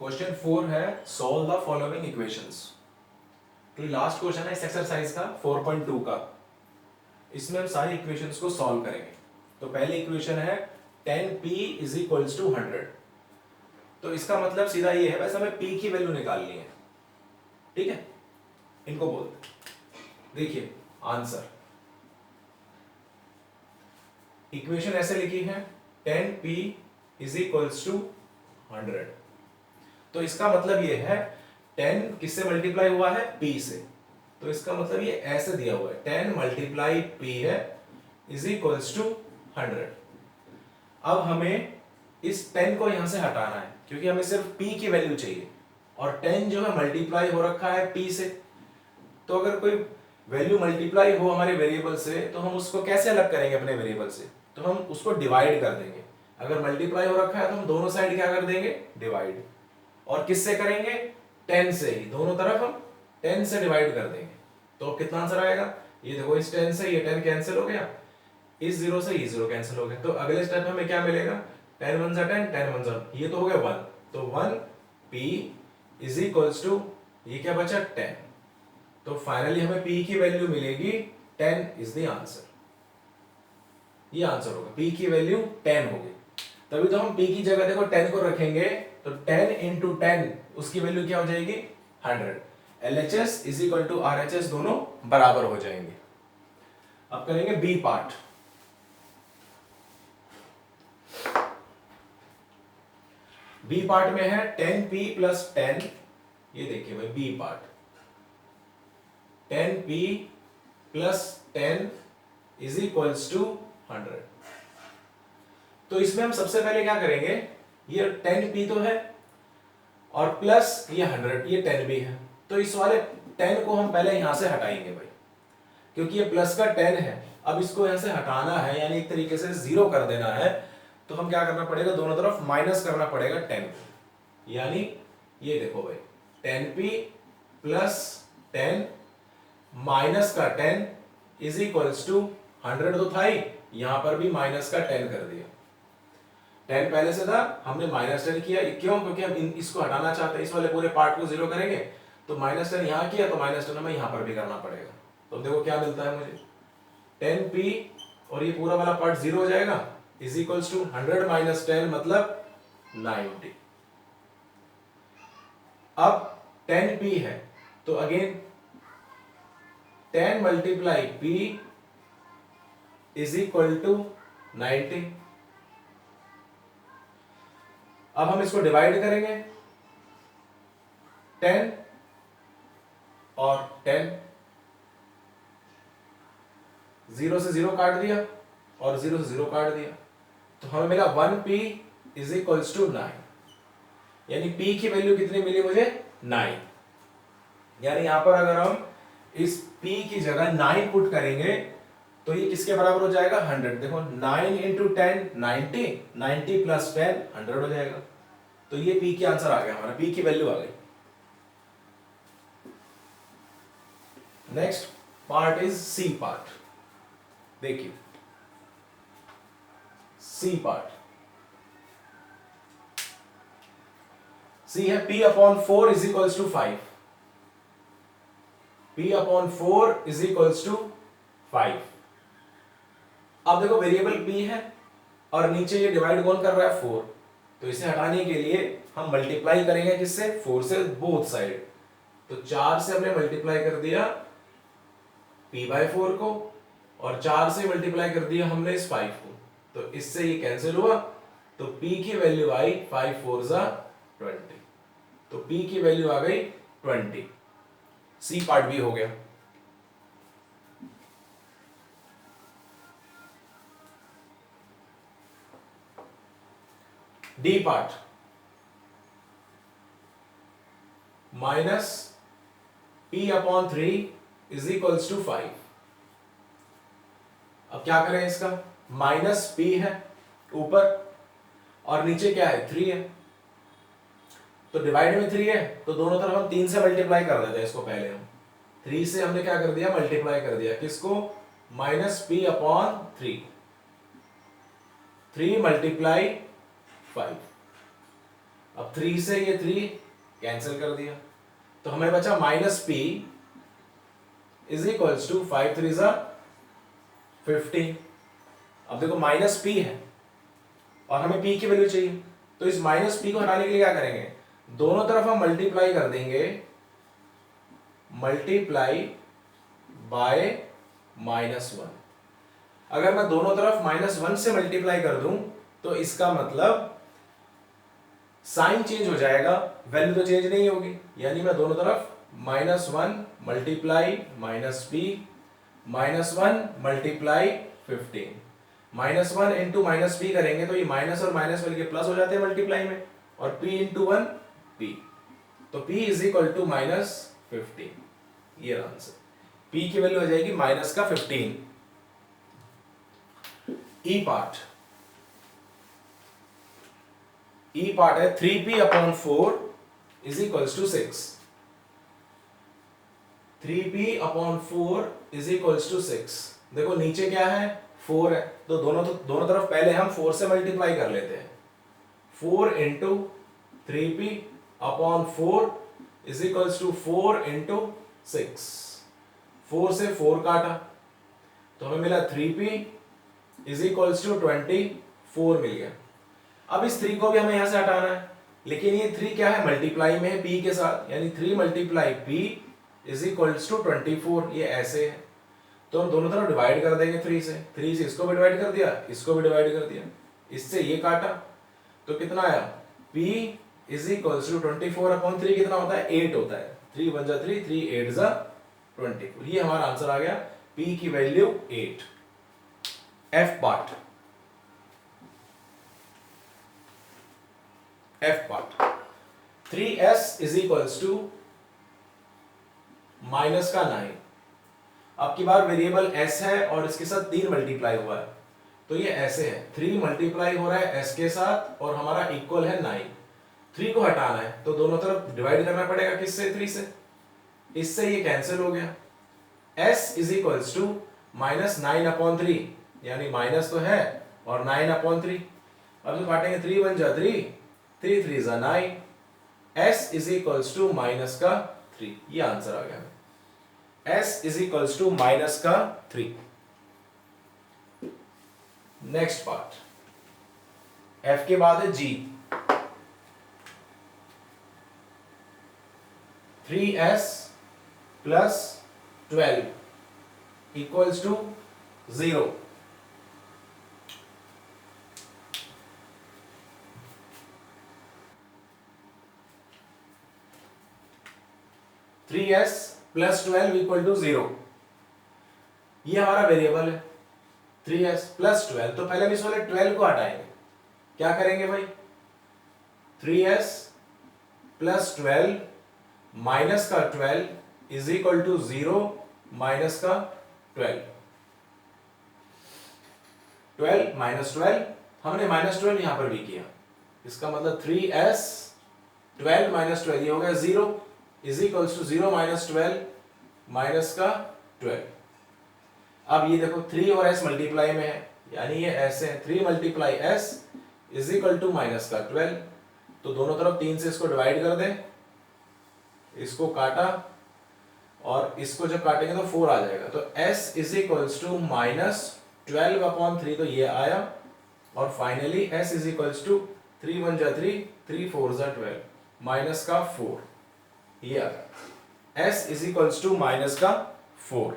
Question 4 है solve the following equations. तो last question है इस एक्सरसाइज का 4.2 का। इसमें हम सारी इक्वेशंस को सॉल्व करेंगे। तो पहली इक्वेशन है 10p इज इक्वल्स टू 100। तो इसका मतलब सीधा ये है, बस हमें p की वैल्यू निकालनी है। ठीक है, इनको बोलते। देखिए आंसर, इक्वेशन ऐसे लिखी है 10p इज इक्वल्स टू 100। तो इसका मतलब ये है 10 किससे मल्टीप्लाई हुआ है, p से। तो इसका मतलब ये ऐसे दिया हुआ है 10 मल्टीप्लाई p है इज इक्वल्स टू 100। अब हमें इस 10 को यहां से हटाना है क्योंकि हमें सिर्फ p की वैल्यू चाहिए और 10 जो है मल्टीप्लाई हो रखा है p से। तो अगर कोई वैल्यू मल्टीप्लाई हो हमारे वेरिएबल से तो हम उसको कैसे अलग करेंगे अपने वेरिएबल से, तो हम उसको डिवाइड कर देंगे। अगर मल्टीप्लाई हो रखा है तो हम दोनों साइड क्या कर देंगे, डिवाइड। और किससे करेंगे, 10 से ही, दोनों तरफ हम 10 से डिवाइड कर देंगे। तो कितना आंसर आएगा, ये देखो इस 10 से ये 10 कैंसिल हो गया, इस 0 से ये 0 कैंसिल हो गया। तो अगले स्टेप में हमें क्या मिलेगा, 10 1 जा 10, 10 1 जा, ये तो हो गया 1। तो 1p इज इक्वल्स टू, ये क्या बचा 10। तो फाइनली हमें p की वैल्यू मिलेगी 10 इज द आंसर। ये आंसर होगा, p की वैल्यू 10 होगी। तभी तो हम p की जगह देखो 10 को रखेंगे तो 10 इंटू 10 उसकी वैल्यू क्या हो जाएगी 100। LHS is equal to RHS दोनों बराबर हो जाएंगे। अब करेंगे बी पार्ट। बी पार्ट में है 10p प्लस 10। ये देखिए भाई b part 10p plus 10 is equals to 100। तो इसमें हम सबसे पहले क्या करेंगे, ये 10p तो है और प्लस ये 100, ये 10 भी है। तो इस वाले 10 को हम पहले यहां से हटाएंगे भाई, क्योंकि ये प्लस का 10 है। अब इसको यहां से हटाना है यानी एक तरीके से 0 कर देना है। तो हम क्या करना पड़ेगा, दोनों तरफ माइनस करना पड़ेगा 10 को। यानी ये देखो भाई 10p प्लस 10 माइनस का 10 इज इक्वल्स टू 100 तो था ही, यहां पर भी माइनस का 10 कर दिया। 10 पहले से था, हमने माइनस 10 किया। क्यों, क्योंकि हम इसको हटाना चाहते हैं, इस वाले पूरे पार्ट को 0 करेंगे। तो माइनस 10 यहां किया तो माइनस 10 हमें यहां पर भी करना पड़ेगा। तो देखो क्या मिलता है मुझे, 10p और ये पूरा वाला पार्ट 0 हो जाएगा इज इक्वल्स टू 100 माइनस 10 मतलब 90। अब 10p है तो again 10 multiply p is equal to 90। अब हम इसको डिवाइड करेंगे 10 और 10, 0 से 0 काट दिया और 0 से 0 काट दिया। तो हमें मिला 1p इज इक्वल्स टू 9। यानी p की वैल्यू कितनी मिली मुझे, 9। यानी यहां पर अगर हम इस p की जगह 9 पुट करेंगे तो ये किसके बराबर हो जाएगा, 100। देखो 9 इंटू 10 90, 90 प्लस 10 100 हो जाएगा। तो ये p की आंसर आ गया, हमारा p की वैल्यू आ गई। Next part is c part. देखिए सी पार्ट, सी है p upon 4 is equals to 5। p upon 4 is equals to 5। अब देखो वेरिएबल p है और नीचे ये डिवाइड कौन कर रहा है, 4। तो इसे हटाने के लिए हम मल्टीप्लाई करेंगे किससे, 4 से, बोथ साइड। तो 4 से हमने मल्टीप्लाई कर दिया p/4 को और 4 से मल्टीप्लाई कर दिया हमने इस 5 को। तो इससे ये कैंसिल हुआ तो p की वैल्यू आई 5 4 जा 20। तो p की वैल्यू आ गई 20। सी पार्ट भी हो गया। D part, minus p upon 3 is equals to 5। अब क्या करें, इसका माइनस p है ऊपर और नीचे क्या है, 3 है। तो डिवाइड में 3 है तो दोनों तरफ हम 3 से मल्टीप्लाई कर देते हैं इसको। पहले हम 3 से हमने क्या कर दिया, मल्टीप्लाई कर दिया किसको, माइनस p अपॉन 3 मल्टीप्लाई 5। अब 3 से ये 3 कैंसिल कर दिया, तो हमें बचा minus p is equals to 5 3 ज़ा 15। अब देखो माइनस पी है और हमें पी की वैल्यू चाहिए, तो इस माइनस पी को हटाने के लिए क्या करेंगे, दोनों तरफ हम मल्टीप्लाई कर देंगे, मल्टीप्लाई बाय -1। अगर मैं दोनों तरफ -1 से मल्टीप्लाई कर दूं तो इसका मतलब साइन चेंज हो जाएगा, वैल्यू तो चेंज नहीं होगी। यानी मैं दोनों तरफ -1 multiply minus P -1 multiply 15, -1 into minus P करेंगे तो ये माइनस और माइनस मिलके प्लस हो जाते हैं मल्टीप्लाई में, और p इंटू 1 p, तो p इज इक्वल टू -15। ये आंसर, p की वैल्यू हो जाएगी -15। ई पार्ट, ई पार्ट है 3p upon 4 is equals to 6। 3p upon 4 is equals to 6। देखो नीचे क्या है, 4 है, तो दोनों तरफ पहले हम 4 से मल्टीप्लाई कर लेते हैं। 4 into 3p upon 4 is equals to 4 into 6। 4 से 4 काटा तो हमें मिला 3p इज इक्वल्स टू 24 मिल गया। अब इस 3 को भी हमें यहां से हटाना है, लेकिन ये 3 क्या है, मल्टीप्लाई में है p के साथ, यानी 3 multiply p is equals to 24। ये ऐसे है, तो हम दोनों तरफ डिवाइड कर देंगे 3 से। 3 से इसको भी डिवाइड कर दिया, इसको भी डिवाइड कर दिया, इससे ये काटा तो कितना आया, p is equals to 24 upon 3 कितना होता है, 8 होता है। 3 1 जा 3, 3 8 जा 24। ये हमारा आंसर आ गया, p की value 8। F part, F part 3s is equals to minus का 9। अब की बार वेरिएबल s है और इसके साथ 3 मल्टीप्लाई हुआ है, तो ये ऐसे है, 3 मल्टीप्लाई हो रहा है s के साथ और हमारा इक्वल है 9। 3 को हटाना है तो दोनों तरफ डिवाइड करना पड़ेगा, किससे, 3 से। इससे ये कैंसिल हो गया। s is equals to -9 upon 3, यानी माइनस तो है और 9 अपॉन 3। अब जो काटेंगे 3 1 जा 3, 3 3 जा 9, s is equals to minus का 3। ये आंसर आ गया, s is equals to minus का 3। नेक्स्ट पार्ट, f के बाद है g। 3s plus 12 equals to 0। 3s plus 12 equal to 0। ये हमारा वेरिएबल है 3s प्लस 12, तो पहले हम इस वाले 12 को हटाएंगे। क्या करेंगे भाई, 3s प्लस 12 माइनस का 12 इज इक्वल टू 0 माइनस का 12। 12 माइनस 12, हमने माइनस 12 यहां पर भी किया, इसका मतलब 3s 12 माइनस 12 ये हो गया 0 is equals to 0 minus 12 minus का 12। अब ये देखो 3 और s मल्टीप्लाई में है, यानी ये ऐसे है, 3 multiply s is equal to minus का 12। तो दोनों तरफ 3 से इसको डिवाइड कर दें, इसको काटा और इसको जब काटेंगे तो 4 आ जाएगा, तो s is equals to minus 12 upon 3, तो ये आया, और finally s is equals to 3 1 जा 3, 3 4 जा 12 माइनस का 4। ये आ गया, s is equals to minus का 4।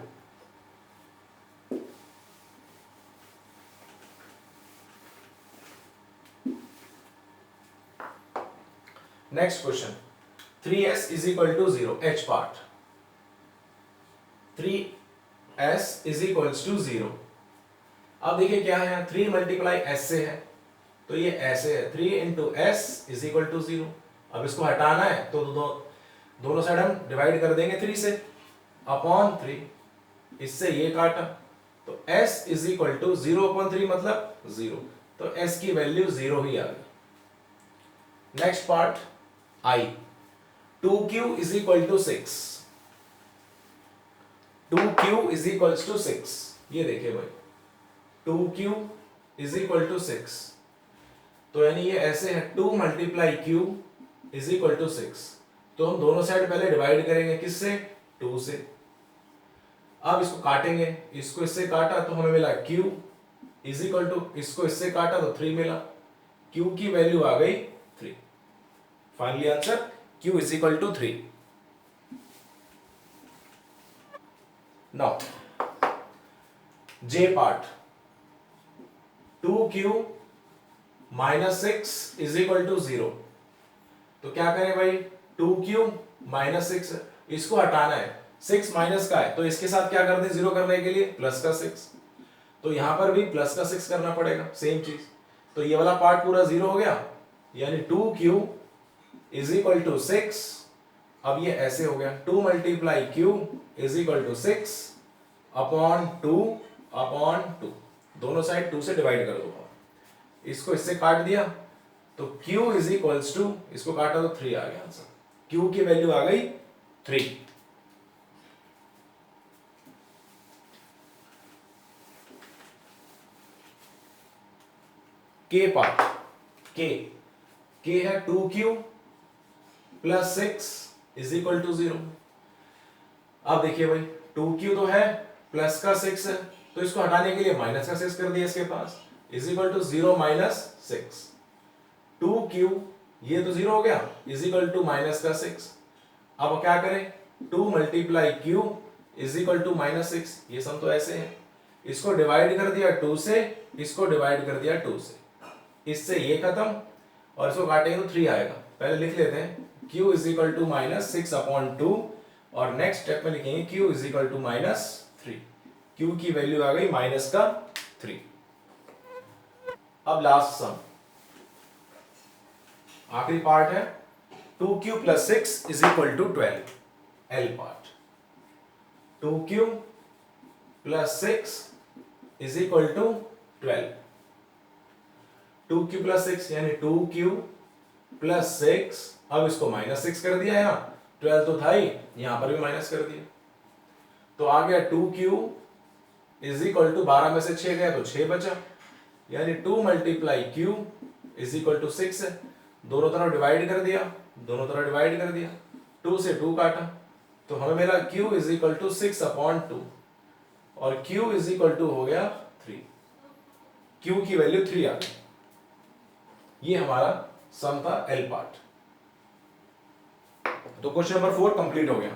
Next question, 3s is equal to 0, h part. 3s is equals to 0। अब देखिए क्या है, 3 मल्टीप्लाई s से है, तो ये ऐसे है, 3 into s is equal to 0। अब इसको हटाना है तो दोनों साइड हम डिवाइड कर देंगे 3 से, अपॉन 3, इससे ये काटा तो s is equal to 0 upon 3 मतलब 0, तो s की वैल्यू 0 ही आ गई। Next part I, 2q is equal to 6। 2q is equal to 6, ये देखिए भाई, 2q इज इक्वल टू 6। तो यानी ये ऐसे है 2 multiply q is equal to 6। तो हम दोनों साइड पहले डिवाइड करेंगे, किससे? 2 से। अब इसको काटेंगे, इसको इससे काटा तो हमें मिला q इज इक्वल टू, इसको इससे काटा तो 3 मिला, q की वैल्यू आ गई 3। Finally answer q is equal to 3। Now j part, 2q minus 6 is equal to 0। तो क्या करें भाई, 2q माइनस 6, इसको हटाना है, 6 माइनस का है तो इसके साथ क्या कर दें, 0 करने के लिए प्लस का 6। तो यहां पर भी प्लस का 6 करना पड़ेगा, सेम चीज। तो ये वाला पार्ट पूरा 0 हो गया, यानी 2q इज इक्वल टू 6। अब ये ऐसे हो गया, 2 multiply q is equal to 6 upon 2 upon 2। दोनों साइड 2 से डिवाइड कर दो, इसको इससे काट दिया तो q इज इक्वल्स टू, इसको काटा तो 3 आ गया आंसर। q की वैल्यू आ गई 3। के पार्ट, के है 2q plus 6 is equal to 0। अब देखिए भाई 2q तो है, प्लस का 6 है, तो इसको हटाने के लिए माइनस का 6 कर दिया इसके पास, is equal to 0 minus 6। 2q ये तो 0 हो गया, इज इक्वल टू माइनस का 6। अब क्या करें, 2 multiply q is equal to minus 6। ये सम तो ऐसे है, इसको डिवाइड कर दिया 2 से, इसको डिवाइड कर दिया 2 से, इससे ये खत्म और इसको काटेंगे तो 3 आएगा। पहले लिख लेते हैं q is equal to minus 6 upon 2, और नेक्स्ट स्टेप में लिखेंगे q is equal to minus 3। q की वैल्यू आ गई माइनस का 3। अब लास्ट सम, आखिरी पार्ट है, 2q plus 6 is equal to 12, l part. 2q plus 6 is equal to 12, 2q plus 6 यानी 2q प्लस 6। अब इसको माइनस 6 कर दिया, यहां 12 तो था ही, यहां पर भी माइनस कर दिया, तो आ गया 2q इज इक्वल टू, 12 में से 6 गया तो 6 बचा, यानी 2 multiply q is equal to 6 है। दोनों तरफ डिवाइड कर दिया, दोनों तरफ डिवाइड कर दिया, 2 से 2 काटा तो हमें मिला q is equal to 6 upon 2, और q इज इक्वल टू हो गया 3। q की वैल्यू 3 आ गई। ये हमारा सम था एल पार्ट। तो क्वेश्चन नंबर 4 कंप्लीट हो गया।